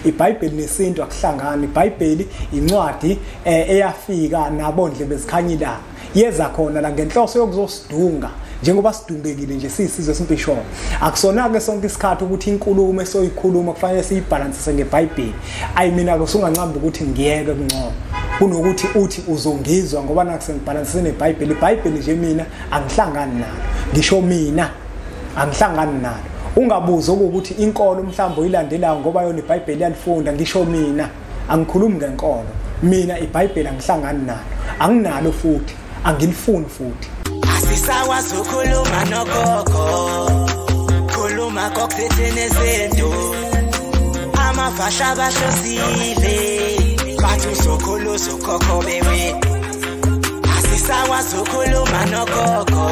iBhayibheli nesintu akuhlangani. iBhayibheli incwadi eyafika nabondle bezikhanyilanga yeza khona la ngenhloso yokuzosidunga njengoba sidungekile nje sisizwe simpisholo. Akusona ke sonke isikhathi ukuthi inkulumo esoyikhuluma kufanele siyibalansise ngeBhayibheli. Ayi mina usungancamba ukuthi ngiyeke kungcono kunokuthi uthi uzongizwa ngoba nakusengibalansise neBhayibheli. iBhayibheli nje mina angihlangani nalo. Ngisho mina angihlangani nalo. Ungabuza ukuthi inkolo mhlawumbe oyilandelayo ngoba yona iBhayibheli yalifunda. Ngisho mina angikhulumi ngenkolo. Mina iBhayibheli angihlangani nalo. Anginalo futhi angilifuni futhi. Asisakwazi ukukhuluma nogogo, khuluma kokuthethe nezinto, amafasha bashosile bathi uzokhuluza ugogo bewe. Asisakwazi ukukhuluma nogogo,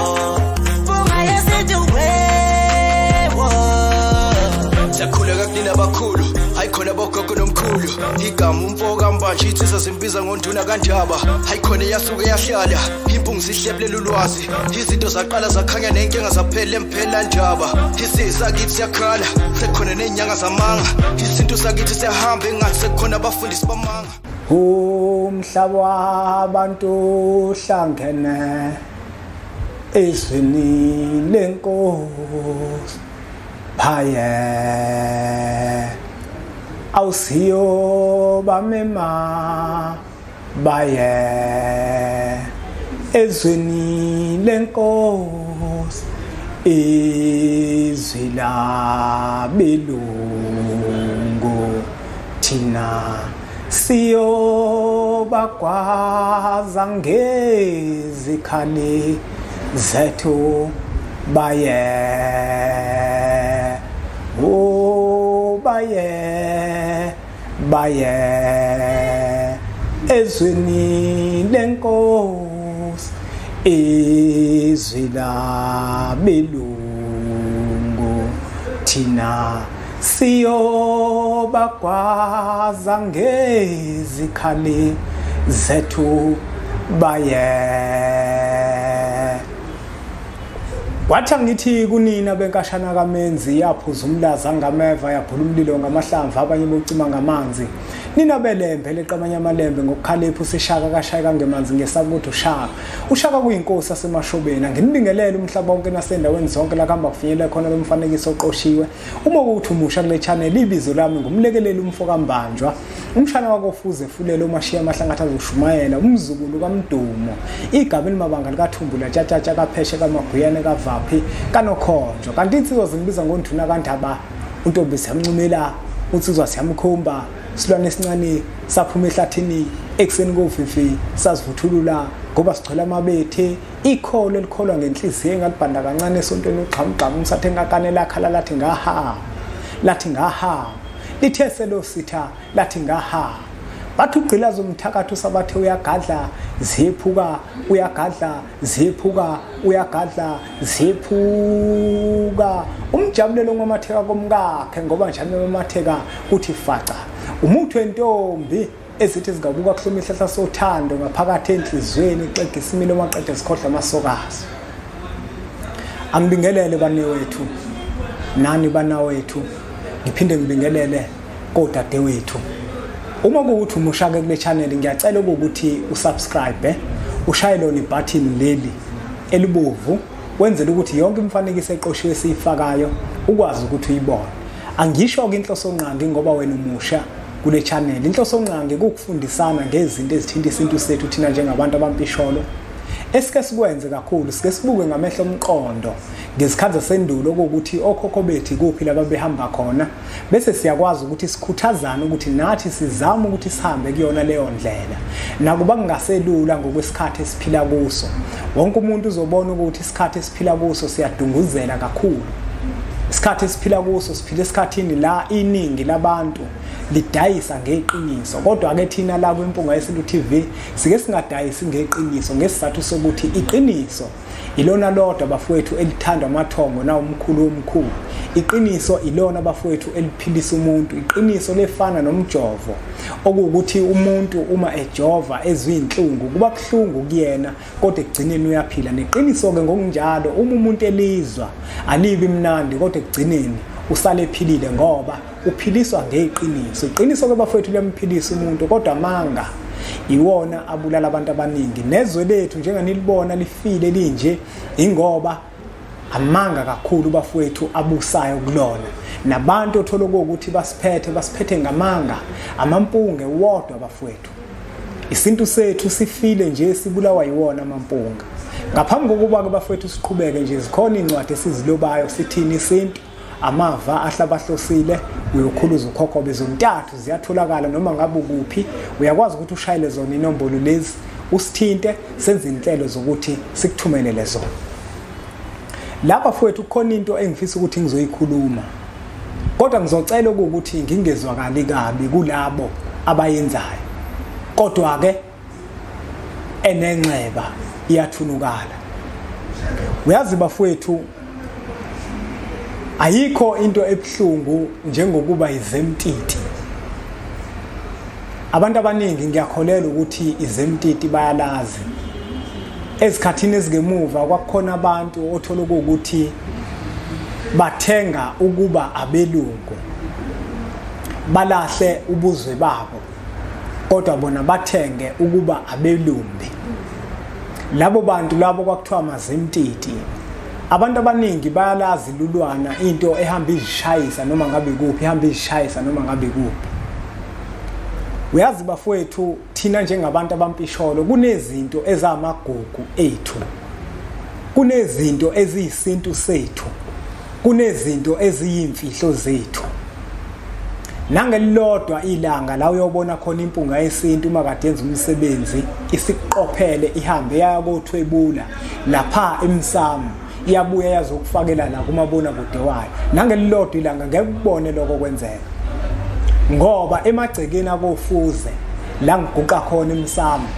bunga yesintu wewo. Siyakhuleka kunina abakhulu, hayikhona bogogo nomkhulu. Igama umfoka mbanje itsizwa simbiza ngonduna kanjaba. Hayikhona yasuke yahlala, impungu zihlebelela ulwazi. Izinto zaqala zakhanya nenkinga zaphela emphela njaba. Isisa kithi siyakhala, sekhona nenyanga zamanga. Izinto sakithi siyahamba engathi sekhona abafundisi bamanga. Umhlaba wabantu hlangene ezweni lenkosi. Baye awusiyo bamema baye ezweni lenkosi izwi labelungu thina siyo bagwaza ngezikhali zethu baye baye ezweni lenkosi izwi labelungu thina siyo bagwaza ngezikhali zethu baye. Wathi ngithi kunina benkashana kaMenzi yaphuza umlaza ngameva yaphula umlilo ngamahlamvu abanye bocima ngamanzi. Nina belembe leqamanya amalembe ngokukhalepha usishaka kashayeka ngemanzi ngesabuthi ushaka. Ushaka kuyinkosi yasemashobeni. Nginibingelele umhlaba wonke nasendaweni zonke la kuhamba kufinyela khona lo mfanekiso oqoshiwe. Uma kuthi umusha kule channel ibizo lami ngumlekeleli umfoka mbanjwa. Umshana wakofuze fulele umashiya amahlangatha azoshumayela umzukulu kaMdumo. Igaba elimabanga likaThumbula tjatsha kapheshe kaMaguyane kavaphi kanokhonjo. Kanti insizwa zingibiza ngonduna kandaba untombi siyamncumela unsizwa siyamkhomba. Silwane esincane saphuma ehlathini ekseni kofifi sazivuthulula ngoba sigcwele amabethe ikholo elikholwa ngenhliziyo engalibhanda kancane esontweni uqhamqhamu umsathe ngakane lakhala lathi ngaha lithe selo sitha lathi ngaha. Bathi ugqilaza umthakatho sabathe uyagadla ziphuka uyagadla ziphuka uyagadla ziphuka. Umjabulelo ngamatheka komkakhe ngoba njalo ngamatheka uthi faca. Umuntu wentombi ezithi zigabuka kuhloma ihlahla sothando ngaphakathi enhlizweni ixege isimilo maqede sikhohla amasokazi. Angibingelele banewethu nani banawethu ngiphinde ngibingelele kodade wethu. Uma kuuthi umushake kule channel ngiyacela ukuthi usubscribe ushaye lona ibutton leli elibovu wenzele ukuthi yonke imfanekiso eqoshiwe siyifakayo ukwazi ukuthi uyibone. Angisho ke inhloso nqangi ngoba wena umusha kule channel. Inhloso nqangi ukufundisana ngezinto ezithinta isintu sethu thina njengabantu abampisholo. Esike sikwenze kakhulu sike sibuke ngamehlo omqondo ngezikhathi zasendulo ukuthi okhokho bethu kuphi laba behamba khona bese siyakwazi ukuthi sikhuthazane ukuthi nathi sizame ukuthi sihambe kuyona leyo ndlela. Nakuba kungaselula ngokwesikhathi esiphila kuso. Wonke umuntu uzobona ukuthi isikhathi esiphila kuso siyadunguzela kakhulu. Isikhathi esiphila kuso siphila esikhathini la iningi labantu lidayisa ngeqiniso. Kodwa ke thina la kwimpunga yesintu TV sike singadayisi ngeqiniso ngesizathu sokuthi iqiniso ilona lodwa bafowethu elithandwa amathongo na umkhulu omkhulu. Iqiniso ilona bafowethu eliphilisa umuntu. Iqiniso lefana nomjovo okuwukuthi umuntu uma ejova ezwinhlungu kuba kuhlungu kuyena kodwa ekugcineni uyaphila. Neqiniso ke ngokunjalo uma umuntu elizwa alibi imnandi kodwa ekugcineni usale ephilile ngoba uphiliswa ngeqiniso. Iqiniso ke bafowethu liyamphilisa umuntu, kodwa amanga iwona abulala abantu abaningi. Nezwe lethu njenganilibona lifile linje ingoba amanga kakhulu bafowethu abusayo kulona. Nabantu othola ukuthi basiphethe ngamanga, amampunge wodwa bafowethu. Isintu sethu sifile nje sibulawa yiwona amampunga. Ngaphambi kokuba ke bafowethu siqhubeke nje, zikhona incwadi esizilobayo sithini isintu, amava ahlabahlosile, uyokhuluza ukhokho bezontathu ziyatholakala noma ngabe ukuphi. Uyakwazi ukuthi ushayele zona inombolo lezi, usithinte, senze inhlelo zokuthi sikuthumelele zona. Lapha bafowethu kukhona into engifisa ukuthi ngizoyikhuluma, kodwa ngizocela ukuthi ngingezwakali kabi kulabo abayenzayo. Kodwa ke enenxeba iyathunukala. Uyazi bafowethu, ayikho into ebhlungu njengokuba izemtiti. Abantu abaningi ngiyakholelwa ukuthi izemtiti bayalazi. Ezikhathini ezingemuva kwakukhona abantu othola ukuthi bathenga ukuba abelungu, balahle ubuzwe babo, kodwa bona bathenge ukuba abelumbi. Labo bantu labo kwakuthiwa amazemtiti. Abantu abaningi bayalazi lulwana into ehamba izishayisa noma ngabe kuphi, ehamba izishayisa noma ngabe kuphi. Uyazi bafowethu, thina njengabantu abampisholo kunezinto ezamagugu ethu, kunezinto eziyisintu sethu, kunezinto eziyimfihlo zethu. Nangelilodwa ilanga la uyobona khona impunga yesintu makade yenza umsebenzi isiqophele ihambe yaya kothwebula lapha emsamo, iyabuya yazokufakela la kumabona kude wayo. Nangelilodwa ilanga ngeke kubone lokho kwenzeka, ngoba emagcekeni akofuze la ngiguqa khona emsamo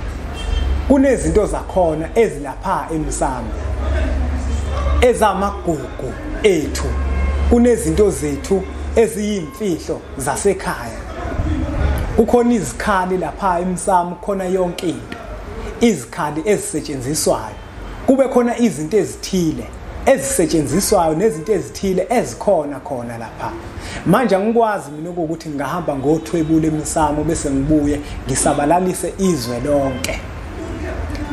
kunezinto zakhona ezilapha emsamo ezamagugu ethu, kunezinto zethu eziyimfihlo zasekhaya. Kukhona izikhali lapha emsamo, khona yonke into, izikhali ezisetshenziswayo. Kube khona izinto ezithile ezisetshenziswayo nezinto ezithile ezikhona khona lapha. Manje angikwazi mina ukuthi ngahamba ngothwebula emsamo bese ngibuye ngisabalalise izwe lonke.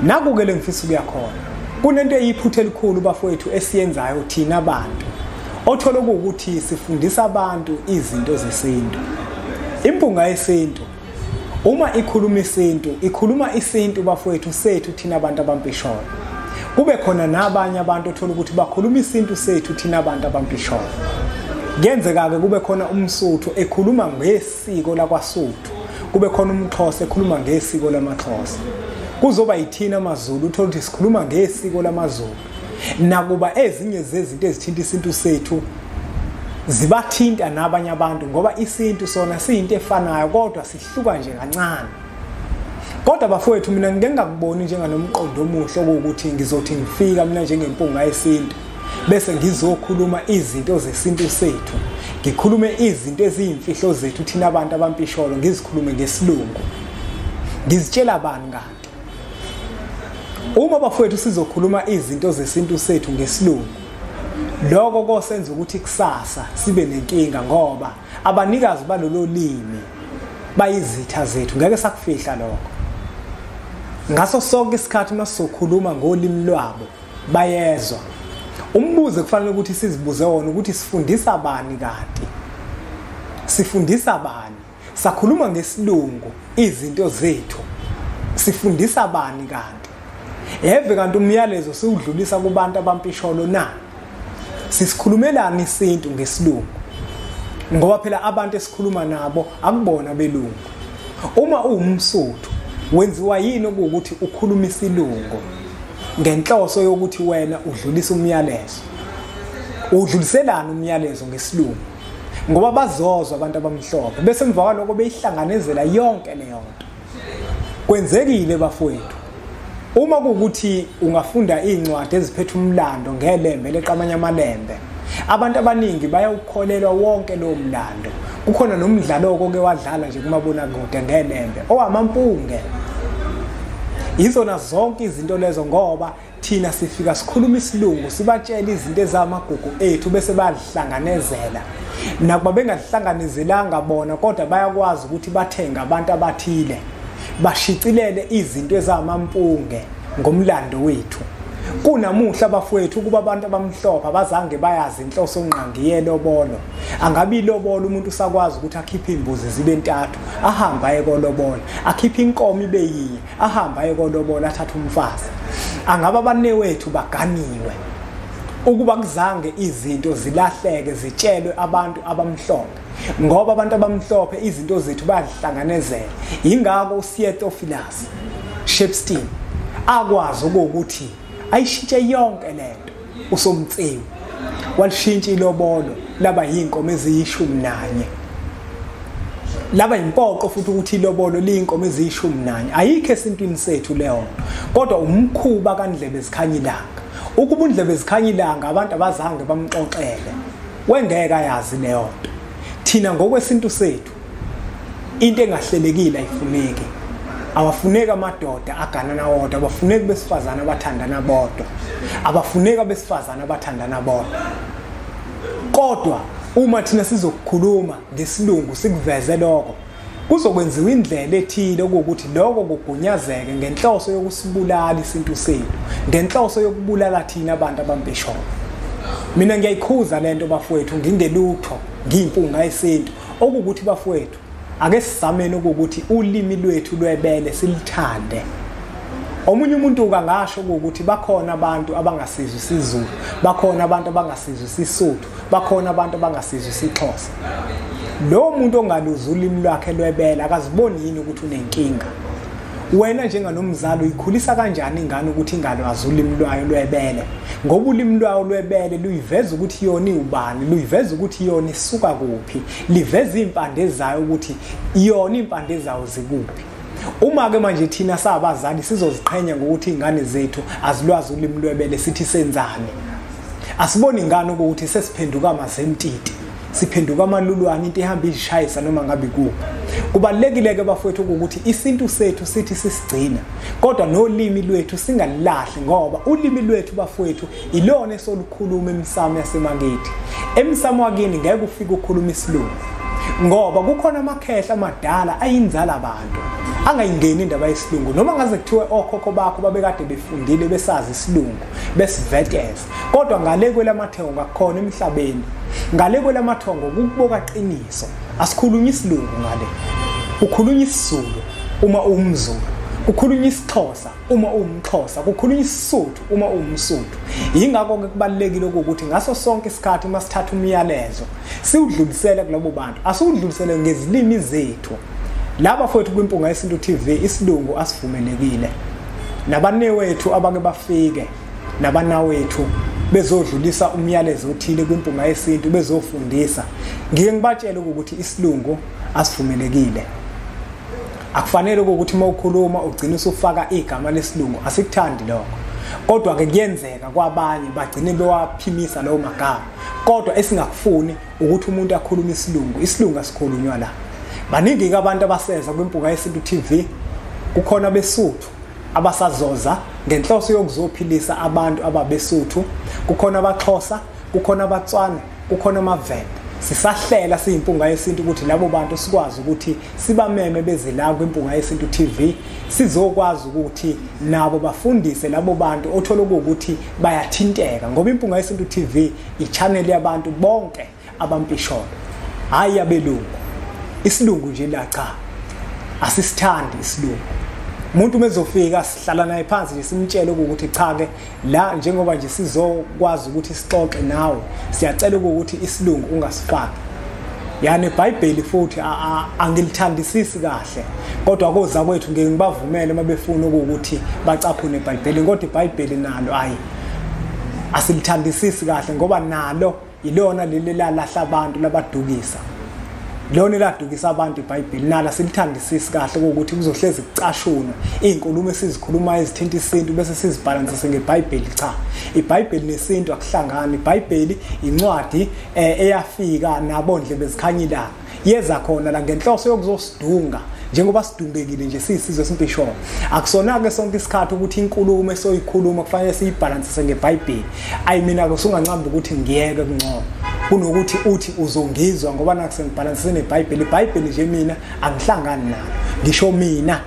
Naku-ke lengifisa ukuya khona, kunento eyiphutha elikhulu bafowethu esiyenzayo thina abantu, othola ukuthi sifundisa abantu izinto zesintu. Impunga yesintu uma ikhuluma isintu, ikhuluma isintu bafowethu sethu thina abantu abampisholo. Kube khona nabanye abantu othola ukuthi bakhuluma isintu sethu thina abantu abampisholo. Kuyenzeka-ke kube khona umSuthu ekhuluma ngesiko lakwaSuthu, kube khona umXhosa ekhuluma ngesiko lamaXhosa, kuzoba yithina amaZulu uthola ukuthi sikhuluma ngesiko lamaZulu. Nakuba ezinye zezinto ezithinta isintu sethu zibathinta nabanye abantu, ngoba isintu sona siyinto efanayo kodwa sihluka nje kancane. Kodwa bafowethu mina ngeke ngakuboni njenganomqondo omuhle ukuthi ngizothi ngifika mina njengempunga yesintu bese ngizokhuluma izinto zesintu sethu, ngikhulume izinto eziyimfihlo zethu thina abantu abampisholo, ngizikhulume ngesilungu. Ngizitshela bani kanti? Uma bafowethu sizokhuluma izinto zesintu sethu ngesilungu, lokho kosenza ukuthi kusasa sibe nenkinga, ngoba abanikazi balolo limi bayizitha zethu, ngeke sakufihla lokho. Ngaso sonke isikhathi masizokhuluma ngolimi lwabo bayezwa. Umbuzo kufanele ukuthi sizibuze wona ukuthi sifundisa bani kanti? Sifundisa bani? Sakhuluma ngesilungu izinto zethu, sifundisa bani kanti? Eve kanti umyalezo siwudlulisa kubantu abampisholo na? Sisikhulumelana isintu ngesilungu, ngoba phela abantu esikhuluma nabo akubona belungu. Uma uwumSuthu wenziwa yini ukuthi ukhuluma isilungu ngenhloso yokuthi wena udlulisa umyalezo? Udluliselana umyalezo ngesilungu ngoba bazozwa abantu abamhlophe, bese emva kwalokho beyihlanganezela yonke leyo nto. Kwenzekile bafowethu, uma kuukuthi ungafunda incwadi eziphethe umlando ngelembe leqamanye amalembe, abantu abaningi bayawukholelwa wonke lo mlando. Kukhona nomdlalo oke wadlala nje kumabona kude ngelembe owamampunge. Izona zonke izinto lezo ngoba thina sifika sikhuluma isilungu, sibatshela izinto ezamagugu ethu bese bayahlanganezela nakuba bengadihlanganiselanga bona kodwa bayakwazi ukuthi bathenga abantu abathile bashicilele izinto ezamampunge ngomlando wethu. Kunamuhla bafowethu kuba abantu abamhlophe abazange bayazi inhloso onqangi yelobolo. Angabi ilobolo umuntu usakwazi ukuthi akhiphe imbuzi zibe 3 ahamba ekolobolo, akhiphe inkomo ibe yinye ahamba ekolobolo athatha umfazi. Angaba abanewethu baganiwe ukuba kuzange izinto zilahleke zitshelwe abantu abamhlophe, ngoba abantu abamhlophe izinto zethu bayadihlanganezela. Ingakho uSietophilus Shepstein akwazi ukuthi ayishintshe yonke lento. USomtsewu walishintsha ilobolo laba yinkomo eziyishumi 1. Laba impoqo futhi ukuthi ilobolo liyinkomo eziyishumi 1. Ayikho esintwini sethu leyo, kodwa umkhuba kaNdlebe zikhanya ilanga. Ukuba uNdlebe zikhanya ilanga abantu abazange bamxoxele, wengeka yazi leyo nto. Thina ngokwesintu sethu into engahlelekile ayifuneki. Awafuneki amadoda aganana wodwa, abafuneki besifazana abathandana bodwa, abafuneki abesifazana abathandana bodwa. Kodwa uma thina sizokukhuluma ngesilungu sikuveze lokho, kuzokwenziwa indlela ethile ukuthi lokho kugunyazeke ngenhloso yokusibulala isintu sethu, ngenhloso yokubulala thina abantu abampeshona. Mina ngiyayikhuza lento bafowethu ngingelutho, ngiyimpunga yesintu, okuthi bafowethu ake sizameni ukuthi ulimi lwethu lwebele silithande. Omunye umuntu kangasho ukuthi bakhona abantu abangasizwe isiZulu, bakhona abantu abangasizwe isiSuthu, bakhona abantu abangasizwe isiXhosa. Lo muntu ongaluzi ulimi lwakhe lwebele akaziboni yini ukuthi unenkinga. Wena njenganomzali uyikhulisa kanjani ingane ukuthi ingalwazi ulimi lwayo lwebele? Ngoba ulimi lwayo lwebele luyiveza ukuthi yona iubani, luyiveza ukuthi yona isuka kuphi, liveza impande zayo ukuthi yona impande zayo zikuphi. Uma ke manje thina sabazali sizoziqhenya ngokuthi ingane zethu azilwazi ulimi lwebele sithi senzane. Asiboni ingane ukuthi sesiphenduka amazemtiti, siphenduka amalulwane into ehamba izishayisa noma ngabe kuphi. Kubalekile ke bafowethu ukuthi isintu sethu sithi sisigcina, kodwa nolimi lwethu singalilahli, ngoba ulimi lwethu bafowethu ilona esolukhuluma emisamo yasemakithi. Emisamo wakini ngeke ufike ukukhuluma isilungu, ngoba kukhona amakhehla amadala ayinzala abantu angayingeni indaba yesilungu, noma ngaze kuthiwe okhokho bakho babekade befundile besazi isilungu besivetkeza. Kodwa ngale kwelamathongo akukhona emhlabeni, ngale kwelamathongo kukuboka qiniso. Asikhulunye isilungu ngale, ukhulunya isiZulu uma uwumZulu, kukhulunywa isiXhosa uma uwumXhosa, kukhulunywa isiSuthu uma uwumSuthu. Yingakho ke kubalekile ukuthi ngaso sonke isikhathi masithatha umyalezo siwudlulisele kulabo bantu, asiwudlulisele ngezilimi zethu. Laba fowethu kwimpunga yesintu TV isilungu asivumelekile. Nabanewethu abake bafike, nabanawethu bezodlulisa umyalezo othile kwimpunga yesintu bezofundisa, ngike ngibatshele ukuthi isilungu asivumelekile. Akufanele ukuthi mawukhuluma ugcine usufaka igama lesilungu, asikuthandi lokho. Kodwa ke kuyenzeka kwabanye bagcine bewaphimisa lawo magama, kodwa esingakufuni ukuthi umuntu akhulume isilungu. Isilungu asikhulunywa la. Baningi ke abantu abaseza kwimpunga yesintu TV, kukhona beSuthu abasazoza ngenhloso yokuzophilisa abantu ababeSuthu, kukhona abaXhosa, kukhona abaTswana, kukhona amaVenda. Sisahlela siyimpunga yesintu ukuthi labo bantu sikwazi ukuthi sibameme bezela kwimpunga yesintu TV, sizokwazi ukuthi nabo bafundise labo bantu othola ukuthi bayathinteka, ngoba impunga yesintu TV i-channel yabantu bonke abampisholo, hayi abelungu. Isilungu nje la cha, asisithandi isilungu. Umuntu mezofika sihlala naye phansi nje simtshele ukuthi cha ke la njengoba nje sizokwazi ukuthi sixoxe nawe, siyacela ukuthi isilungu ungasifaki. Yani iBhayibheli futhi angilithandisisi kahle, kodwa koza kwethu ngeke ngibavumele mabefuna ukuthi bacaphune iBhayibheli, kodwa iBhayibheli nalo hayi asilithandisisi kahle, ngoba nalo ilona leli lahla abantu labadukisa. Lona ladukisa abantu iBhayibheli nala silithandisisi kahle ukuthi kuzohlezi kucashuna izinkulumo esizikhuluma ezithinta isintu bese sizibalansise ngeBhayibheli. Cha, iBhayibheli nesintu akuhlangani. iBhayibheli incwadi eyafika nabondle bezikhanyilanga, yeza khona la ngenhloso yokuzosidunga njengoba sidungekile nje sisizwe simpishona. Akusona ke sonke isikhathi ukuthi inkulumo esoyikhuluma kufanele siyibalansise ngeBhayibheli. Ayi mina ke usungancamba ukuthi ngiyeke kungcono. kunokuthi uthi uzongizwa ngoba nakusengibhalansise neBhayibheli. iBhayibheli nje mina angihlangani nalo, ngisho mina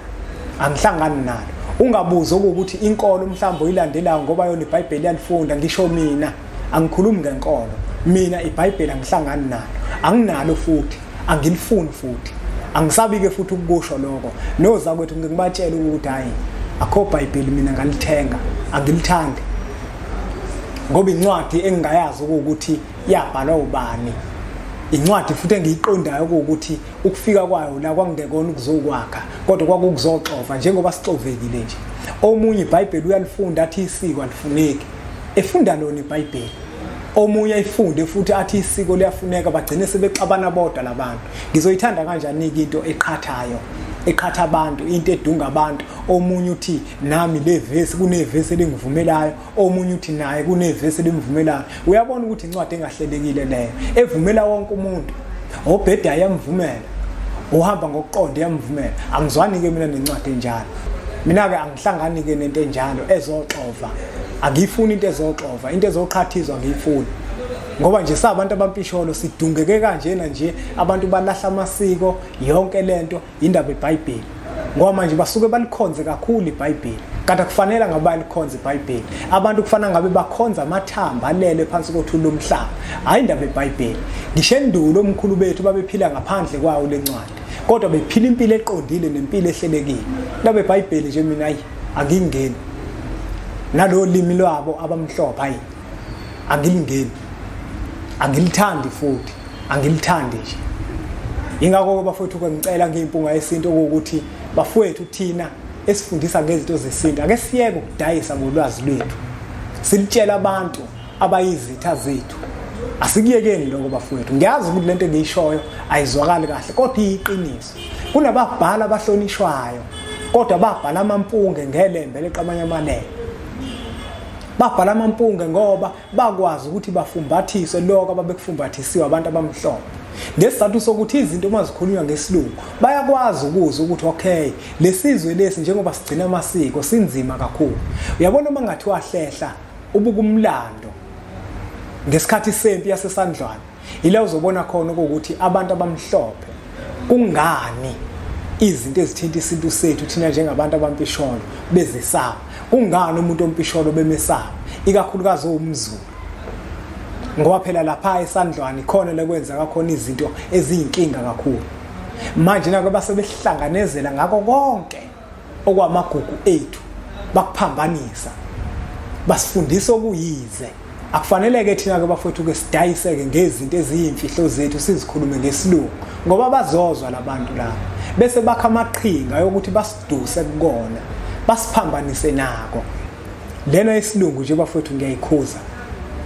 angihlangani nalo. Ungabuza ukuthi inkolo mhlawumbe oyilandelayo ngoba yona iBhayibheli yalifunda, ngisho mina angikhulumi ngenkolo. Mina iBhayibheli angihlangani nalo, anginalo futhi, angilifuni futhi, angisabi-ke futhi ukusho lokho. Noza kwethu ngibatshela ukuthi hayi akho iBhayibheli mina ngalithenga, angilithandi ngoba incwadi engingayazi ukuthi yabhalwa ubani, incwadi futhi engiyiqondayo ukuthi ukufika kwayo la kwangekona ukuzokwakha kodwa kwakukuzoxova njengoba sixovekile nje. Omunye iBhayibheli uyalifunda athi isiko alifuneki, efunda lona iBhayibheli. Omunye ayifunde futhi athi isiko liyafuneka, bagcine sebexabana bodwa labantu. Ngizoyithanda kanjani into eqhathayo, eqhatha abantu, into edunga abantu. Omunye uthi nami le verse kunevesi elingivumelayo, omunye uthi naye kunevesi elimvumelayo. Uyabona ukuthi incwadi engahlelekile leyo evumela wonke umuntu. Obheda yamvumela, uhamba ngokuqonda yamvumela. Angizwani ke mina nencwadi enjalo. Mina ke angihlangani ke nento enjalo ezoxova. Angifuni into ezoxova, into ezoqhathizwa ngiyifuni. Ngoba nje sabantu abampisholo sidungeke kanjena nje, abantu balahla amasiko, yonke lento indaba eBhayibheli. Ngoba manje basuke balikhonze kakhulu iBhayibheli. Kanti kufanele ngabe balikhonze iBhayibheli. Abantu kufanele ngabe bakhonza amathamba alele phansi kothuli lomhlaba, hayi indaba eBhayibheli. Ngisho endulo omkhulu bethu babephila ngaphandle kwawo lencwadi, kodwa bephila impilo eqondile nempilo ehlelekile. Indaba eBhayibheli nje mina angingeni. Nalo limi lwabo abamhlophe hayi angilingeni, angilithandi futhi, angilithandi nje. Ingakho bafowethu ngicela ngeimpunga yesinto ukuthi bafowethu thina esifundisa ngezinto zesinto ake siyeke ukudayisa ngolwazi lwethu, silitshela abantu abayizitha zethu. Asikuyekeni lokho bafowethu. Ngiyazi ukuthi lento engiyishoyo ayizwakali kahle kodwa iyiqiniso. Kunababhala abahlonishwayo kodwa babhala amampunge ngelembe leqamanya amalele. Babhala amampunge ngoba bakwazi ukuthi bafumbathise lokho ababekufumbathisiwe abantu abamhlophe. Ngesizathu sokuthi izinto uma zikhulunywa ngesilungu bayakwazi ukuzwa ukuthi okay, lesizwe lesi njengoba sigcina amasiko sinzima kakhulu. Uyabona uma ngathi wahlehla ubukumlando ngesikhathi sempi yasesandlwane, ila uzobona khona ukuthi abantu abamhlophe kungani izinto ezithinta isintu sethu thina njengabantu abampisholo bezesaba. Kungani umuntu ompisholo bemesaba, ikakhulukazi umZulu. Ngoba phela lapha esandlwane khona lekwenza kakhona izinto eziyinkinga kakhulu. Manje nako basebehlanganezela ngako konke okwamagugu ethu, bakuphambanisa, basifundisa okuyize. Akufaneleke thina ke bafowethu ke sidayiseke ngezinto eziyimfihlo zethu sizikhulume ngesilungu ngoba bazozwa labantu laba bese bakha amaqhinga yokuthi basiduse kukona, basiphambanise nako. Lena isilungu nje bafowethu ngiyayikhuza.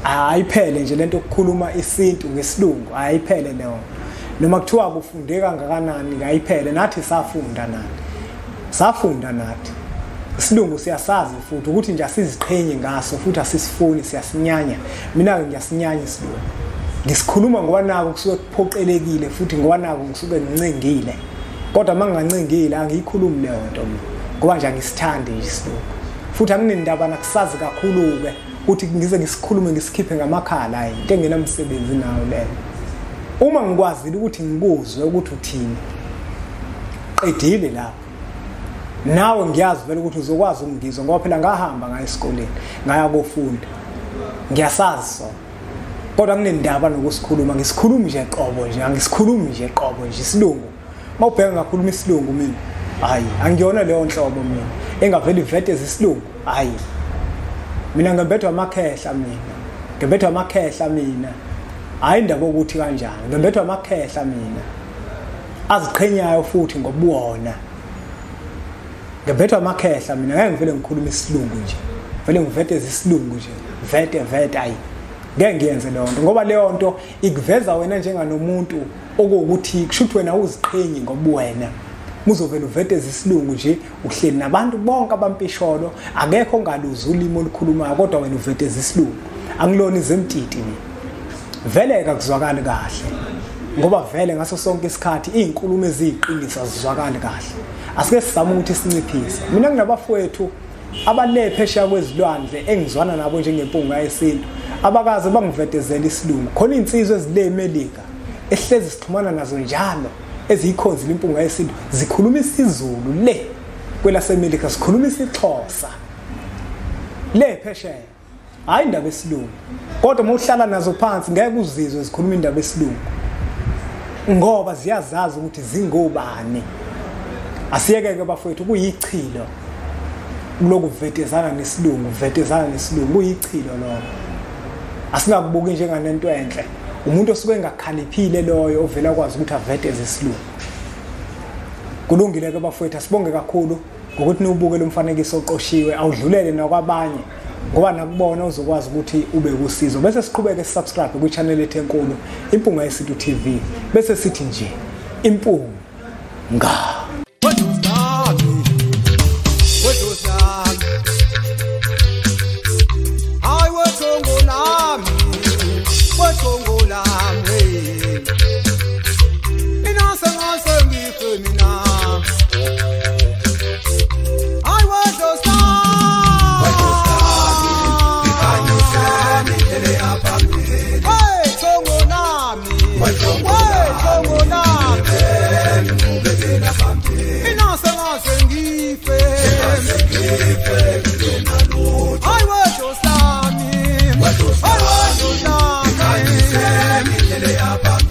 Ayiphele nje lento ukukhuluma isintu ngesilungu, ayiphele leyo. Noma kuthiwa kufundeka kangakanani ngayiphele, nathi safunda nathi. Isilungu siyasazi futhi ukuthi nje asiziqhenye ngaso futhi asisifuni, siyasinyanya. Mina ke ngiyasinyanya isilungu. Ngisikhuluma ngoba nako kusuke kuphoqelekile futhi ngoba nako ngisuke ngincengile. Kodwa mangingancengile angiyikhulumi leyo nto mina. Ngoba nje angisithandi isilungu. Futhi anginendaba nakusazi kakhulu ke ukuthi ngize ngisikhulume ngisikhiphe ngamakhala hayi into engenamsebenzi nayo leyo. Uma ngikwazile ukuthi ngikuzwe ukuthi uthini, qedile lapho. Nawe ngiyazi vele ukuthi uzokwazi ukungizwa ngoba phela ngahamba ngaya esikoleni, ngaya kufunda. Ngiyasazi so. Kodwa kunendaba nokusikhuluma, ngisikhulumi nje qobo nje, angisikhulumi nje qobo nje isilungu. Mawubheka ngakhuluma isilungu mina, hayi angiyona leyo nhlobo mina engavela ivete isilungu, hayi. Mina ngembethwa amakhehla mina. Ngembethwa amakhehla mina. Hayi indaba ukuthi kanjani. Ngembethwa amakhehla mina. Aziqhenyayo futhi ngobuwona. Ngembethwa amakhehla mina ngeke ngivele ngikhuluma isilungu nje. Vele ngivete isilungu nje. Vete hayi. Ngeke ngiyenze leyo nto ngoba leyo nto ikuveza wena njenganomuntu okuthi kushuthi wena uziqhenye ngobuwena. Muzovela uvete isilungu nje uhleli nabantu bonke abampisholo, akekho ongaluza ulimi olukhulumayo kodwa wena uvete isilungu. Angilona izemtiti mina. Vele akuzwakali kahle. Ngoba vele ngaso sonke isikhathi izinkulumo eziyiqiniso azizwakali kahle. Asike sizama ukuthi sinciphise. Mina nginabafowethu abalephesha kwezilwandle engizwana nabo njengempunga yesintu. abakaze bangivetezela isilungu khona insizwe ezile eMelika ehlezi sixhumana nazo njalo eziyikhonzile impunga yesintu zikhuluma isiZulu le kwelaseMelika sikhuluma isiXhosa le phesheya hayi indaba esilungu kodwa uma uhlala nazo phansi ngeke uzizwe zikhuluma indaba esilungu ngoba ziyazazi ukuthi zingobani asiyeke bafowethu kuyichilo lokuvetezana nesilungu kuyichilo lokho asingakubuki njenganento enhle umuntu osuke engakhaliphile loyo ovela kwazi ukuthi aveteze isilungu kulungile ke bafowethu sibonge kakhulu ngokuthi niubuke lo mfanekiso oqoshiwe awudlulele nakwabanye ngoba nakubona uzokwazi ukuthi ube usizo bese siqhubeke subscribe ku channel yethu enkulu Impunga Yesintu TV bese sithi nje impunga I